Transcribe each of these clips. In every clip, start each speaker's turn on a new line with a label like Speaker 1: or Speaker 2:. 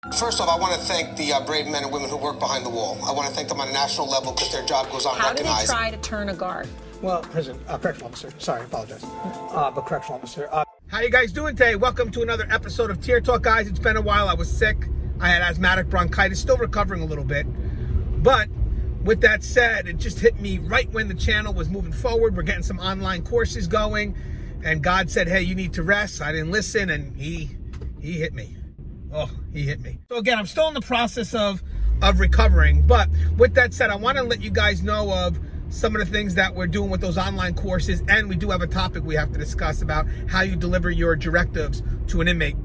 Speaker 1: First off, I want to thank the brave men and women who work behind the wall. I want to thank them on a national level because their job goes unrecognized.
Speaker 2: How do they try to turn a guard?
Speaker 3: Well, correctional officer. Sorry, I apologize. But correctional officer.
Speaker 4: How you guys doing today? Welcome to another episode of Tier Talk, guys. It's been a while. I was sick. I had asthmatic bronchitis, still recovering a little bit. But with that said, it just hit me right when the channel was moving forward. We're getting some online courses going. And God said, hey, you need to rest. I didn't listen, and he hit me. Oh, he hit me. So again, I'm still in the process of recovering. But with that said, I want to let you guys know of some of the things that we're doing with those online courses. And we do have a topic we have to discuss about how you deliver your directives to an inmate.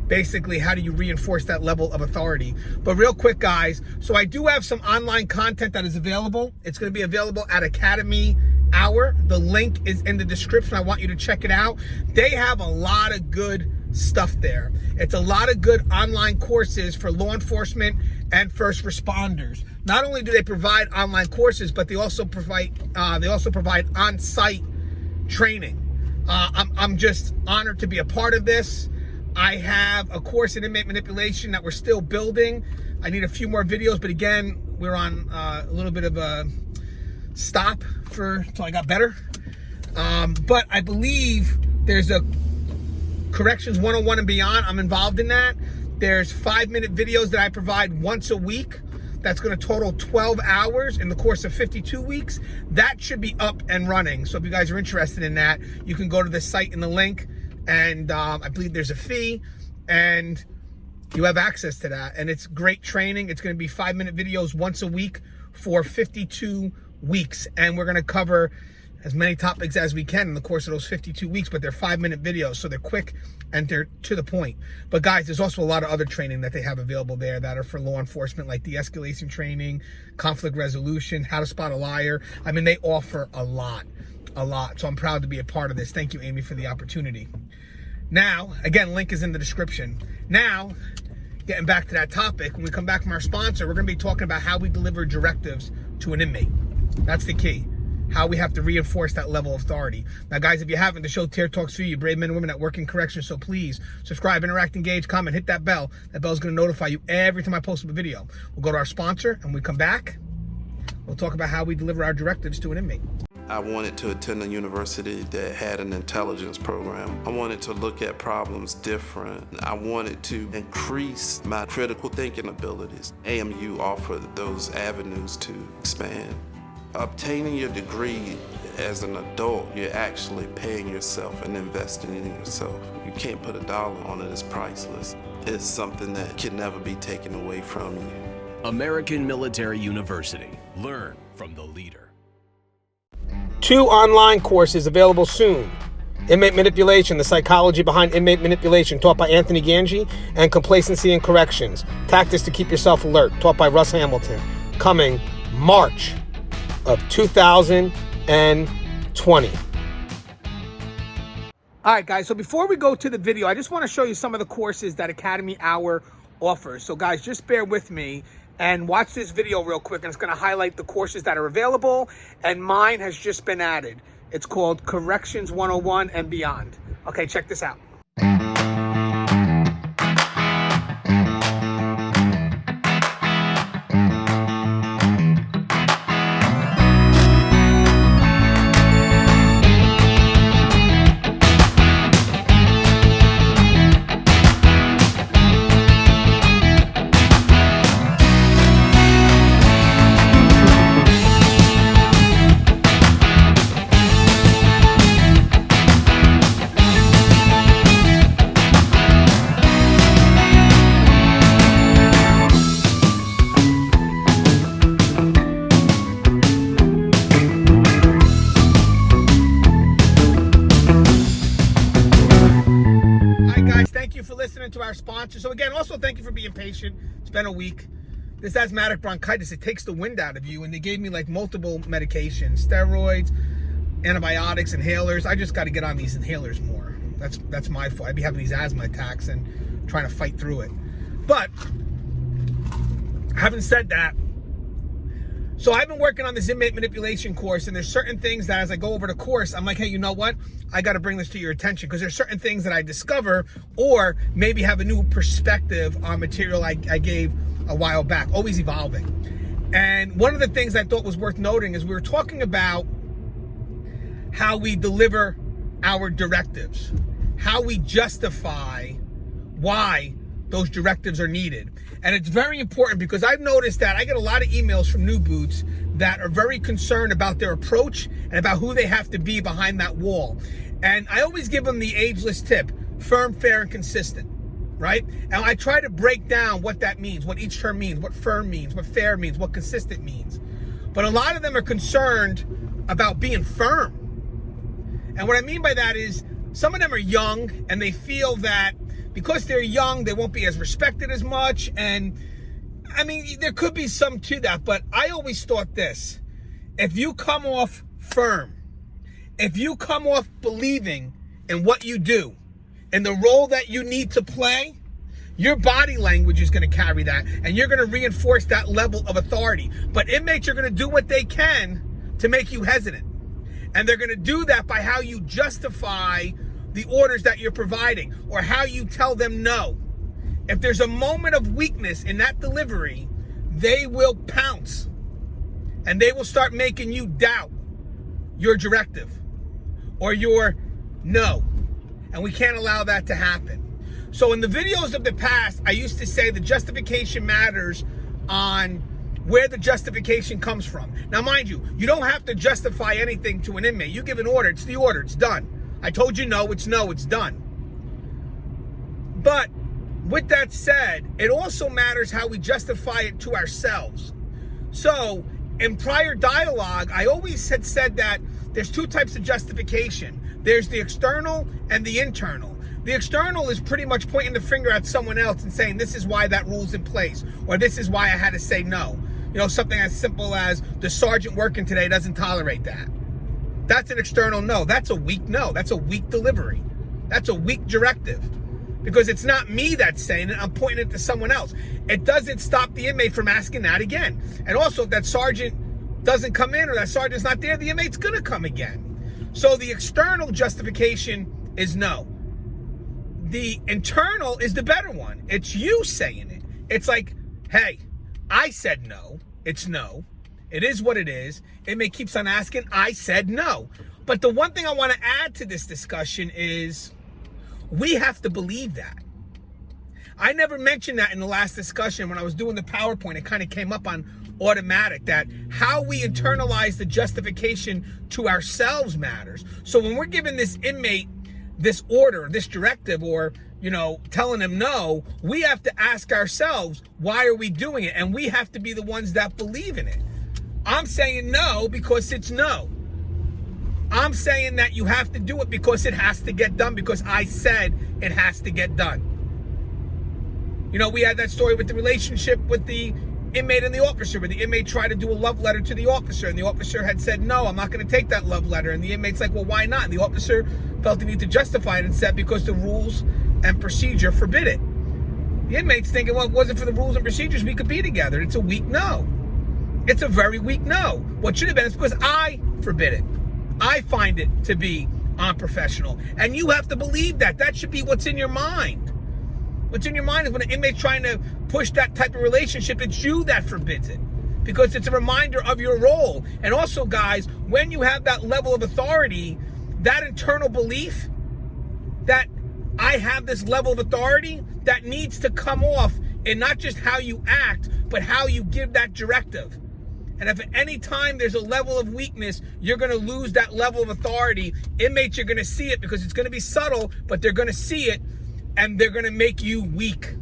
Speaker 4: Basically, how do you reinforce that level of authority? But real quick, guys, so I do have some online content that is available. It's going to be available at Academy Hour. The link is in the description. I want you to check it out. They have a lot of good stuff there. It's a lot of good online courses for law enforcement and first responders. Not only do they provide online courses, but they also provide on-site training. I'm just honored to be a part of this. I have a course in inmate manipulation that we're still building. I need a few more videos, but again, we're on a little bit of a stop until I got better. But I believe there's a Corrections 101 and beyond. I'm involved in that. There's 5-minute videos that I provide once a week. That's going to total 12 hours in the course of 52 weeks. That should be up and running. So if you guys are interested in that, you can go to the site in the link. And I believe there's a fee. And you have access to that. And it's great training. It's going to be 5-minute videos once a week for 52 weeks. And we're going to cover as many topics as we can in the course of those 52 weeks, but they're 5-minute videos, so they're quick and they're to the point. But guys, there's also a lot of other training that they have available there that are for law enforcement, like de-escalation training, conflict resolution, how to spot a liar. I mean, they offer a lot. So I'm proud to be a part of this. Thank you, Amy, for the opportunity. Now, again, link is in the description. Now, getting back to that topic, when we come back from our sponsor, we're going to be talking about how we deliver directives to an inmate. That's the key. How we have to reinforce that level of authority. Now, guys, if you haven't, the show Tier Talks for you, brave men and women that work in corrections. So please subscribe, interact, engage, comment, hit that bell. That bell is going to notify you every time I post a video. We'll go to our sponsor, and when we come back, we'll talk about how we deliver our directives to an inmate.
Speaker 5: I wanted to attend a university that had an intelligence program. I wanted to look at problems different. I wanted to increase my critical thinking abilities. AMU offered those avenues to expand. Obtaining your degree as an adult, you're actually paying yourself and investing in yourself. You can't put a dollar on it, it's priceless. It's something that can never be taken away from you.
Speaker 6: American Military University. Learn from the leader.
Speaker 4: 2 online courses available soon. Inmate Manipulation, the psychology behind inmate manipulation, taught by Anthony Gangi, and Complacency in Corrections, tactics to keep yourself alert, taught by Russ Hamilton, coming March of 2020. All right, guys, so before we go to the video, I just want to show you some of the courses that Academy Hour offers. So guys, just bear with me and watch this video real quick, and it's going to highlight the courses that are available, and mine has just been added. It's called Corrections 101 and Beyond. Okay, check this out. To our sponsor. So again, also thank you for being patient. It's been a week. This asthmatic bronchitis, it takes the wind out of you, and they gave me like multiple medications, steroids, antibiotics, inhalers. I just got to get on these inhalers more. That's my fault. I'd be having these asthma attacks and trying to fight through it. But having said that, So I've been working on this inmate manipulation course, and there's certain things that as I go over the course, I'm like, hey, you know what? I got to bring this to your attention, because there's certain things that I discover or maybe have a new perspective on material I gave a while back, always evolving. And one of the things I thought was worth noting is we were talking about how we deliver our directives, how we justify why those directives are needed. And it's very important, because I've noticed that I get a lot of emails from new boots that are very concerned about their approach and about who they have to be behind that wall. And I always give them the ageless tip: firm, fair, and consistent, right? And I try to break down what that means, what each term means, what firm means, what fair means, what consistent means. But a lot of them are concerned about being firm. And what I mean by that is some of them are young, and they feel that because they're young, they won't be as respected as much. And I mean, there could be some to that, but I always thought this: if you come off firm, if you come off believing in what you do and the role that you need to play, your body language is going to carry that, and you're going to reinforce that level of authority. But inmates are going to do what they can to make you hesitant. And they're going to do that by how you justify the orders that you're providing, or how you tell them no. If there's a moment of weakness in that delivery, they will pounce, and they will start making you doubt your directive or your no. And we can't allow that to happen. So in the videos of the past, I used to say the justification matters on where the justification comes from. Now, mind you, you don't have to justify anything to an inmate. You give an order, it's the order, it's done. I told you no, it's done. But with that said, it also matters how we justify it to ourselves. So in prior dialogue, I always had said that there's two types of justification. There's the external and the internal. The external is pretty much pointing the finger at someone else and saying, this is why that rule's in place, or this is why I had to say no. You know, something as simple as the sergeant working today doesn't tolerate that. That's an external no. That's a weak no. That's a weak delivery. That's a weak directive. Because it's not me that's saying it, I'm pointing it to someone else. It doesn't stop the inmate from asking that again. And also, if that sergeant doesn't come in, or that sergeant's not there, the inmate's gonna come again. So the external justification is no. The internal is the better one. It's you saying it. It's like, hey, I said no. It's no. It is what it is. Inmate keeps on asking, I said no. But the one thing I want to add to this discussion is we have to believe that. I never mentioned that in the last discussion. When I was doing the PowerPoint, it kind of came up on automatic, that how we internalize the justification to ourselves matters. So when we're giving this inmate this order, this directive, or, you know, telling him no, we have to ask ourselves, why are we doing it? And we have to be the ones that believe in it. I'm saying no because it's no. I'm saying that you have to do it because it has to get done, because I said it has to get done. You know, we had that story with the relationship with the inmate and the officer, where the inmate tried to do a love letter to the officer, and the officer had said, no, I'm not going to take that love letter. And the inmate's like, well, why not? And the officer felt the need to justify it and said, because the rules and procedure forbid it. The inmate's thinking, well, if it wasn't for the rules and procedures, we could be together. It's a weak no. It's a very weak no. What should have been is because I forbid it. I find it to be unprofessional. And you have to believe that. That should be what's in your mind. What's in your mind is when an inmate's trying to push that type of relationship, it's you that forbids it, because it's a reminder of your role. And also, guys, when you have that level of authority, that internal belief that I have this level of authority, that needs to come off in not just how you act, but how you give that directive. And if at any time there's a level of weakness, you're going to lose that level of authority. Inmates are going to see it, because it's going to be subtle, but they're going to see it, and they're going to make you weak.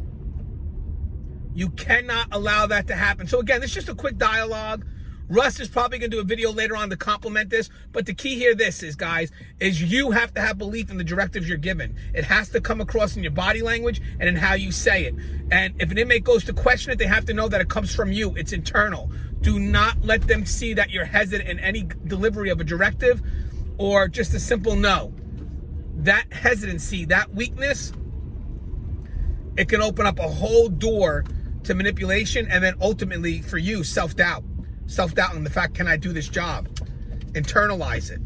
Speaker 4: You cannot allow that to happen. So again, this is just a quick dialogue. Russ is probably going to do a video later on to complement this. But the key here, guys, is you have to have belief in the directives you're given. It has to come across in your body language and in how you say it. And if an inmate goes to question it, they have to know that it comes from you. It's internal. Do not let them see that you're hesitant in any delivery of a directive or just a simple no. That hesitancy, that weakness, it can open up a whole door to manipulation, and then ultimately for you, self-doubt. Self-doubting the fact, can I do this job? Internalize it.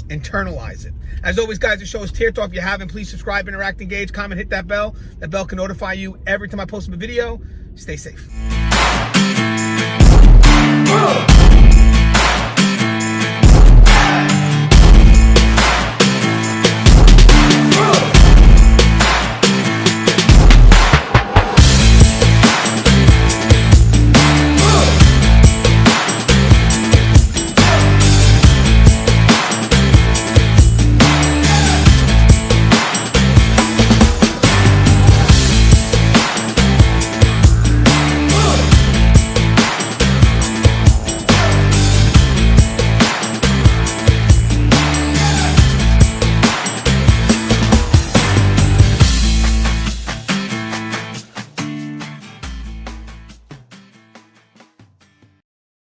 Speaker 4: Internalize it. As always, guys, the show is Tier Talk. If you haven't, please subscribe, interact, engage, comment, hit that bell. That bell can notify you every time I post a video. Stay safe.